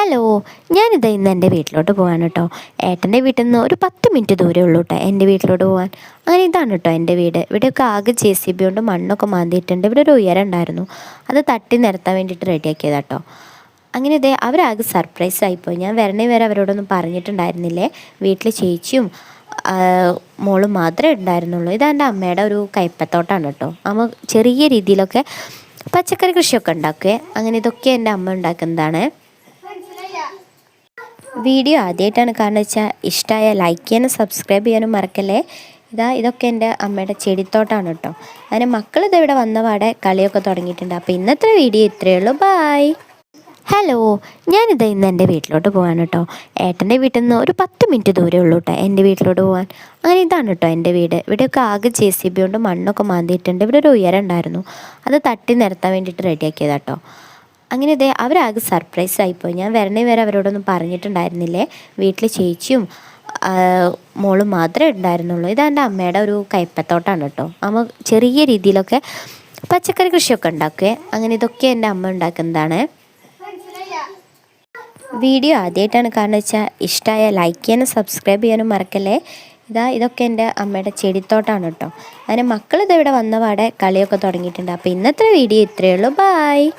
Hello, ഞാനിതാ ഇന്ന് എൻ്റെ വീട്ടിലോട്ട് പോകാൻ കേട്ടോ. ഏട്ടൻ്റെ വീട്ടിൽ നിന്ന് ഒരു 10 മിനിറ്റ് ദൂരമേ ഉള്ളൂ കേട്ടോ എൻ്റെ വീട്ടിലോട്ട് പോകാൻ. അങ്ങനെ ഇതാണ് കേട്ടോ എൻ്റെ വീട്. ഇവിടെയൊക്കെ ആകെ JCB കൊണ്ട് മണ്ണൊക്കെ മാന്തിയിട്ടുണ്ട്. ഇവിടെ ഒരു ഉയരം ഉണ്ടായിരുന്നു, അത് തട്ടി നിരത്താൻ വേണ്ടിയിട്ട് റെഡിയാക്കിയതാണ് കേട്ടോ. അങ്ങനെ ഇതേ അവരാകെ സർപ്രൈസ് ആയിപ്പോയി. ഞാൻ വരണേ വരെ അവരോടൊന്നും പറഞ്ഞിട്ടുണ്ടായിരുന്നില്ലേ. വീട്ടിൽ ചേച്ചിയും മോളും മാത്രമേ ഉണ്ടായിരുന്നുള്ളൂ. ഇതെൻ്റെ അമ്മയുടെ ഒരു കൈപ്പത്തോട്ടാണ് കേട്ടോ. അമ്മ ചെറിയ രീതിയിലൊക്കെ പച്ചക്കറി കൃഷിയൊക്കെ ഉണ്ടാക്കുകയെ. അങ്ങനെ ഇതൊക്കെ എൻ്റെ അമ്മ ഉണ്ടാക്കുന്നതാണ്. വീഡിയോ ആദ്യമായിട്ടാണ് കാണുന്നത് വെച്ചാൽ ഇഷ്ടമായ ലൈക്ക് ചെയ്യാനും സബ്സ്ക്രൈബ് ചെയ്യാനും മറക്കല്ലേ. ഇതൊക്കെ എൻ്റെ അമ്മയുടെ ചെടിത്തോട്ടാണ് കേട്ടോ. അങ്ങനെ മക്കളിത് ഇവിടെ വന്നപാടെ കളിയൊക്കെ തുടങ്ങിയിട്ടുണ്ട്. അപ്പോൾ ഇന്നത്തെ വീഡിയോ ഇത്രയേ ഉള്ളൂ. ബായ്. ഹലോ, ഞാനിതാ ഇന്ന് എൻ്റെ വീട്ടിലോട്ട് പോകാൻ കേട്ടോ. ഏട്ടൻ്റെ വീട്ടിൽ നിന്ന് ഒരു 10 മിനിറ്റ് ദൂരമേ ഉള്ളൂ കേട്ടോ എൻ്റെ വീട്ടിലോട്ട് പോകാൻ. അങ്ങനെ ഇതാണ് കേട്ടോ എൻ്റെ വീട്. ഇവിടെയൊക്കെ ആകെ JCB കൊണ്ട് മണ്ണൊക്കെ മാന്തിയിട്ടുണ്ട്. ഇവിടെ ഒരു ഉയരം ഉണ്ടായിരുന്നു, അത് തട്ടി നിരത്താൻ വേണ്ടിയിട്ട് റെഡിയാക്കിയതാണ് കേട്ടോ. അങ്ങനെ ഇതേ അവരാകെ സർപ്രൈസ് ആയിപ്പോയി. ഞാൻ വരണേ വരെ അവരോടൊന്നും പറഞ്ഞിട്ടുണ്ടായിരുന്നില്ലേ. വീട്ടിൽ ചേച്ചിയും മോളും മാത്രമേ ഉണ്ടായിരുന്നുള്ളൂ. ഇതെൻ്റെ അമ്മയുടെ ഒരു കൈപ്പത്തോട്ടാണ് കേട്ടോ. അമ്മ ചെറിയ രീതിയിലൊക്കെ പച്ചക്കറി കൃഷിയൊക്കെ ഉണ്ടാക്കുകയെ. അങ്ങനെ ഇതൊക്കെ എൻ്റെ അമ്മ ഉണ്ടാക്കുന്നതാണ്. വീഡിയോ ആദ്യമായിട്ടാണ് കാണുന്നത് വെച്ചാൽ ഇഷ്ടമായ ലൈക്ക് ചെയ്യാനും സബ്സ്ക്രൈബ് ചെയ്യാനും മറക്കല്ലേ. ഇതൊക്കെ എൻ്റെ അമ്മയുടെ ചെടിത്തോട്ടാണ് കേട്ടോ. അങ്ങനെ മക്കളിത് ഇവിടെ വന്നപാടെ കളിയൊക്കെ തുടങ്ങിയിട്ടുണ്ട്. അപ്പോൾ ഇന്നത്തെ വീഡിയോ ഇത്രയേ ഉള്ളൂ. ബായ്.